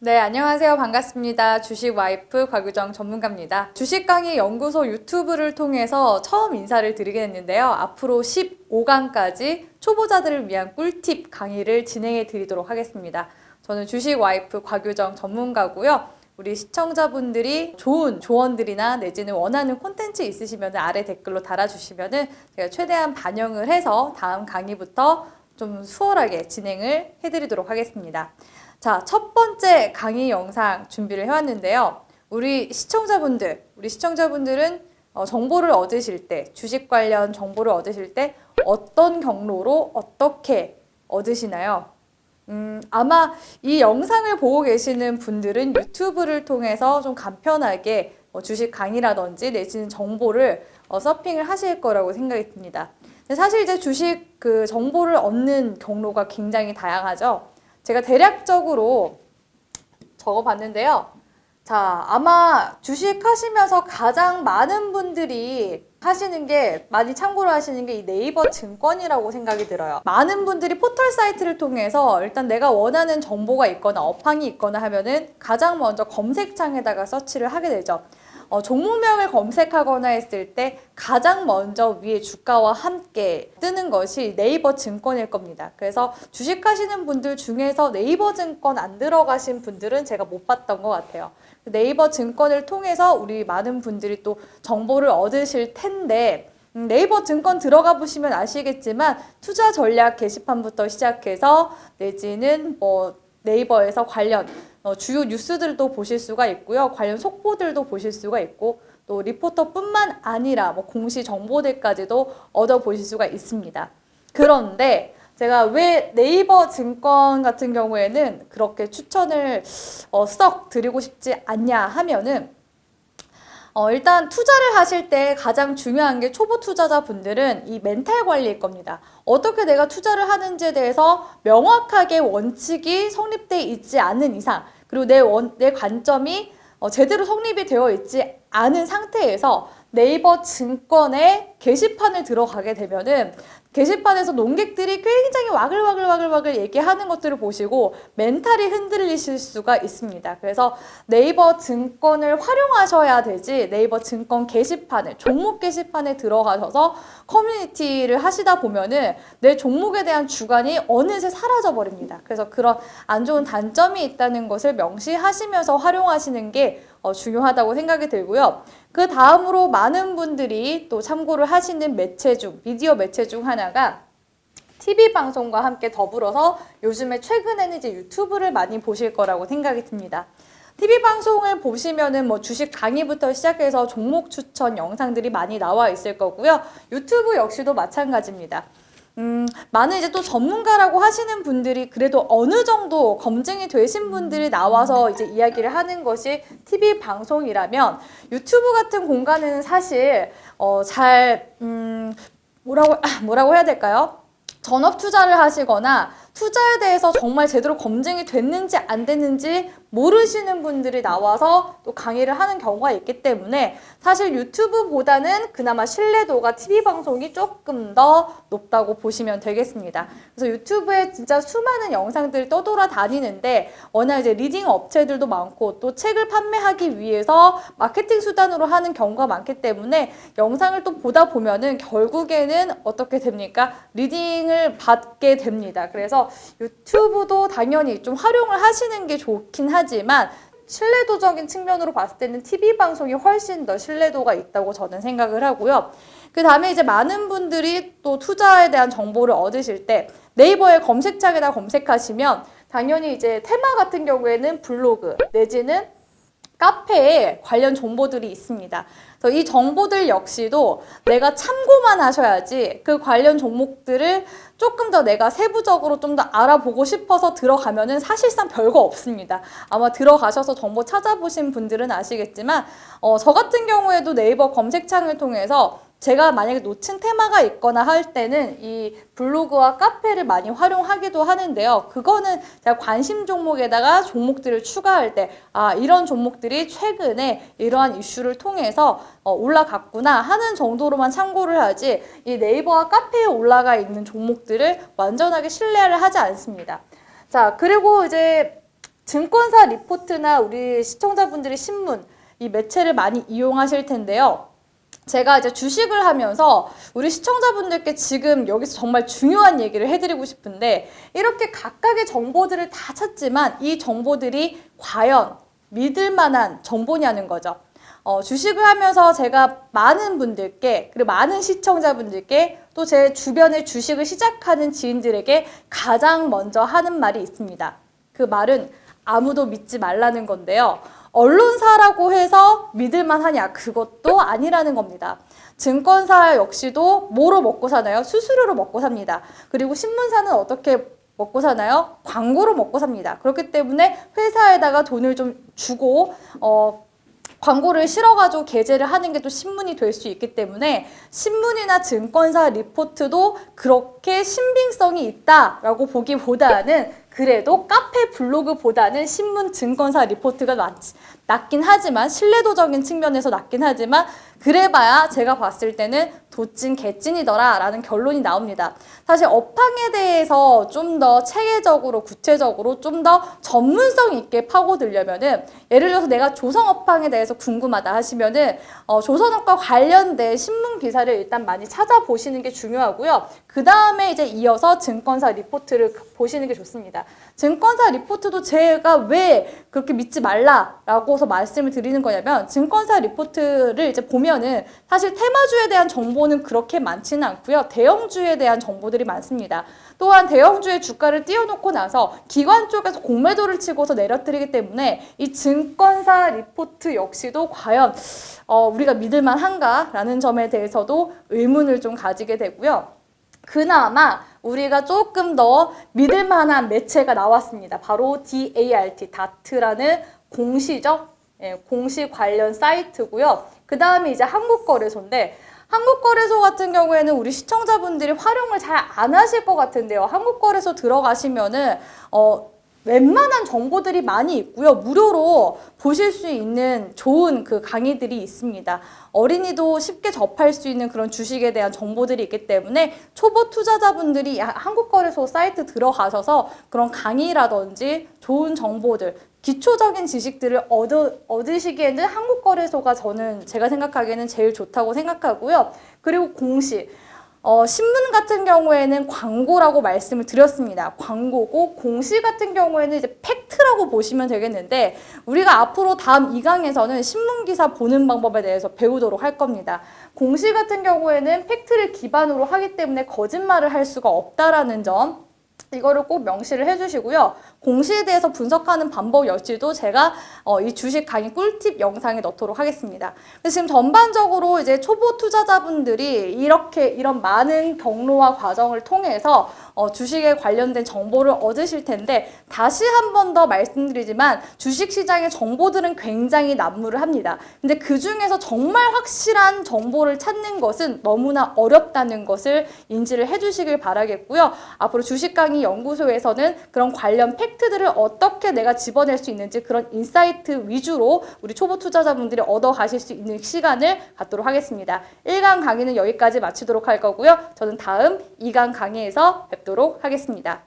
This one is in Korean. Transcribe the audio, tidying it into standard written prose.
네, 안녕하세요. 반갑습니다. 주식 와이프 곽유정 전문가입니다. 주식 강의 연구소 유튜브를 통해서 처음 인사를 드리게 됐는데요. 앞으로 15강까지 초보자들을 위한 꿀팁 강의를 진행해 드리도록 하겠습니다. 저는 주식 와이프 곽유정 전문가고요. 우리 시청자분들이 좋은 조언들이나 내지는 원하는 콘텐츠 있으시면 아래 댓글로 달아주시면 제가 최대한 반영을 해서 다음 강의부터 좀 수월하게 진행을 해드리도록 하겠습니다. 자, 첫 번째 강의 영상 준비를 해왔는데요. 우리 시청자분들은 정보를 얻으실 때, 주식 관련 정보를 얻으실 때 어떤 경로로 어떻게 얻으시나요? 아마 이 영상을 보고 계시는 분들은 유튜브를 통해서 좀 간편하게 주식 강의라든지 내지는 정보를 서핑을 하실 거라고 생각이 듭니다. 사실 이제 주식 그 정보를 얻는 경로가 굉장히 다양하죠. 제가 대략적으로 적어봤는데요. 자, 아마 주식 하시면서 가장 많은 분들이 하시는 게, 많이 참고를 하시는 게 이 네이버 증권이라고 생각이 들어요. 많은 분들이 포털 사이트를 통해서 일단 내가 원하는 정보가 있거나 업황이 있거나 하면은 가장 먼저 검색창에다가 서치를 하게 되죠. 종목명을 검색하거나 했을 때 가장 먼저 위에 주가와 함께 뜨는 것이 네이버 증권일 겁니다. 그래서 주식하시는 분들 중에서 네이버 증권 안 들어가신 분들은 제가 못 봤던 것 같아요. 네이버 증권을 통해서 우리 많은 분들이 또 정보를 얻으실 텐데, 네이버 증권 들어가 보시면 아시겠지만 투자 전략 게시판부터 시작해서 내지는 네이버에서 관련 주요 뉴스들도 보실 수가 있고요. 관련 속보들도 보실 수가 있고, 또 리포터뿐만 아니라 공시 정보들까지도 얻어보실 수가 있습니다. 그런데 제가 왜 네이버 증권 같은 경우에는 그렇게 추천을 썩 드리고 싶지 않냐 하면은, 일단 투자를 하실 때 가장 중요한 게 초보 투자자분들은 이 멘탈 관리일 겁니다. 어떻게 내가 투자를 하는지에 대해서 명확하게 원칙이 성립되어 있지 않은 이상, 그리고 내 관점이 제대로 성립이 되어 있지 않은 상태에서 네이버 증권의 게시판을 들어가게 되면은 게시판에서 논객들이 굉장히 와글와글 얘기하는 것들을 보시고 멘탈이 흔들리실 수가 있습니다. 그래서 네이버 증권을 활용하셔야 되지, 네이버 증권 게시판을, 종목 게시판에 들어가셔서 커뮤니티를 하시다 보면은 내 종목에 대한 주관이 어느새 사라져 버립니다. 그래서 그런 안 좋은 단점이 있다는 것을 명시하시면서 활용하시는 게 중요하다고 생각이 들고요. 그 다음으로 많은 분들이 또 참고를 하시는 미디어 매체 중 하나가 TV 방송과 함께 더불어서 요즘에 최근에는 이제 유튜브를 많이 보실 거라고 생각이 듭니다. TV 방송을 보시면은 주식 강의부터 시작해서 종목 추천 영상들이 많이 나와 있을 거고요. 유튜브 역시도 마찬가지입니다. 많은 이제 또 전문가라고 하시는 분들이 그래도 어느 정도 검증이 되신 분들이 나와서 이제 이야기를 하는 것이 TV 방송이라면, 유튜브 같은 공간에는 사실 뭐라고 해야 될까요? 전업 투자를 하시거나 투자에 대해서 정말 제대로 검증이 됐는지 안 됐는지 모르시는 분들이 나와서 또 강의를 하는 경우가 있기 때문에 사실 유튜브보다는 그나마 신뢰도가 TV 방송이 조금 더 높다고 보시면 되겠습니다. 그래서 유튜브에 진짜 수많은 영상들이 떠돌아다니는데, 워낙 이제 리딩 업체들도 많고 또 책을 판매하기 위해서 마케팅 수단으로 하는 경우가 많기 때문에 영상을 또 보다 보면은 결국에는 어떻게 됩니까? 리딩을 받게 됩니다. 그래서 유튜브도 당연히 좀 활용을 하시는 게 좋긴 하지만 신뢰도적인 측면으로 봤을 때는 TV 방송이 훨씬 더 신뢰도가 있다고 저는 생각을 하고요. 그 다음에 이제 많은 분들이 또 투자에 대한 정보를 얻으실 때 네이버의 검색창에다 검색하시면 당연히 이제 테마 같은 경우에는 블로그 내지는 카페에 관련 정보들이 있습니다. 그래서 이 정보들 역시도 내가 참고만 하셔야지, 그 관련 종목들을 조금 더 내가 세부적으로 좀 더 알아보고 싶어서 들어가면은 사실상 별거 없습니다. 아마 들어가셔서 정보 찾아보신 분들은 아시겠지만 저 같은 경우에도 네이버 검색창을 통해서 제가 만약에 놓친 테마가 있거나 할 때는 이 블로그와 카페를 많이 활용하기도 하는데요. 그거는 제가 관심 종목에다가 종목들을 추가할 때, 이런 종목들이 최근에 이러한 이슈를 통해서 올라갔구나 하는 정도로만 참고를 하지, 이 네이버와 카페에 올라가 있는 종목들을 완전하게 신뢰를 하지 않습니다. 자, 그리고 이제 증권사 리포트나 우리 시청자분들이 신문, 이 매체를 많이 이용하실 텐데요. 제가 이제 주식을 하면서 우리 시청자분들께 지금 여기서 정말 중요한 얘기를 해드리고 싶은데, 이렇게 각각의 정보들을 다 찾지만 이 정보들이 과연 믿을 만한 정보냐는 거죠. 주식을 하면서 제가 많은 분들께, 그리고 많은 시청자분들께, 또 제 주변에 주식을 시작하는 지인들에게 가장 먼저 하는 말이 있습니다. 그 말은 아무도 믿지 말라는 건데요. 언론사라고 해서 믿을만 하냐? 그것도 아니라는 겁니다. 증권사 역시도 뭐로 먹고 사나요? 수수료로 먹고 삽니다. 그리고 신문사는 어떻게 먹고 사나요? 광고로 먹고 삽니다. 그렇기 때문에 회사에다가 돈을 좀 주고 광고를 실어가지고 게재를 하는 게 또 신문이 될 수 있기 때문에 신문이나 증권사 리포트도 그렇게 신빙성이 있다라고 보기보다는, 그래도 카페 블로그보다는 신문 증권사 리포트가 낫긴 하지만, 신뢰도적인 측면에서 낫긴 하지만, 그래봐야 제가 봤을 때는 도찐 개찐이더라 라는 결론이 나옵니다. 사실 업황에 대해서 좀 더 체계적으로, 구체적으로 좀 더 전문성 있게 파고들려면은, 예를 들어서 내가 조선 업황에 대해서 궁금하다 하시면은 조선업과 관련된 신문 기사를 일단 많이 찾아보시는 게 중요하고요. 그 다음에 이제 이어서 증권사 리포트를 보시는 게 좋습니다. 증권사 리포트도 제가 왜 그렇게 믿지 말라라고서 말씀을 드리는 거냐면, 증권사 리포트를 이제 보면은 사실 테마주에 대한 정보는 그렇게 많지는 않고요. 대형주에 대한 정보들이 많습니다. 또한 대형주의 주가를 띄워놓고 나서 기관 쪽에서 공매도를 치고서 내려뜨리기 때문에 이 증권사 리포트 역시도 과연 우리가 믿을만한가라는 점에 대해서도 의문을 좀 가지게 되고요. 그나마 우리가 조금 더 믿을 만한 매체가 나왔습니다. 바로 DART, 다트라는 공시죠. 공시 관련 사이트고요. 그 다음에 이제 한국거래소인데, 한국거래소 같은 경우에는 우리 시청자분들이 활용을 잘 안 하실 것 같은데요. 한국거래소 들어가시면은 웬만한 정보들이 많이 있고요. 무료로 보실 수 있는 좋은 그 강의들이 있습니다. 어린이도 쉽게 접할 수 있는 그런 주식에 대한 정보들이 있기 때문에 초보 투자자분들이 한국거래소 사이트 들어가셔서 그런 강의라든지 좋은 정보들, 기초적인 지식들을 얻으시기에는 한국거래소가 제가 생각하기에는 제일 좋다고 생각하고요. 그리고 공시. 신문 같은 경우에는 광고라고 말씀을 드렸습니다. 광고고, 공시 같은 경우에는 이제 팩트라고 보시면 되겠는데, 우리가 앞으로 다음 2강에서는 신문기사 보는 방법에 대해서 배우도록 할 겁니다. 공시 같은 경우에는 팩트를 기반으로 하기 때문에 거짓말을 할 수가 없다라는 점, 이거를 꼭 명시를 해주시고요. 공시에 대해서 분석하는 방법 역시도 제가 이 주식 강의 꿀팁 영상에 넣도록 하겠습니다. 근데 지금 전반적으로 이제 초보 투자자분들이 이런 많은 경로와 과정을 통해서 주식에 관련된 정보를 얻으실 텐데, 다시 한 번 더 말씀드리지만 주식시장의 정보들은 굉장히 난무를 합니다. 근데 그 중에서 정말 확실한 정보를 찾는 것은 너무나 어렵다는 것을 인지를 해주시길 바라겠고요. 앞으로 주식 강의 연구소에서는 그런 관련 팩트들을 어떻게 내가 집어낼 수 있는지, 그런 인사이트 위주로 우리 초보 투자자분들이 얻어 가실 수 있는 시간을 갖도록 하겠습니다. 1강 강의는 여기까지 마치도록 할 거고요. 저는 다음 2강 강의에서 뵙도록 하겠습니다.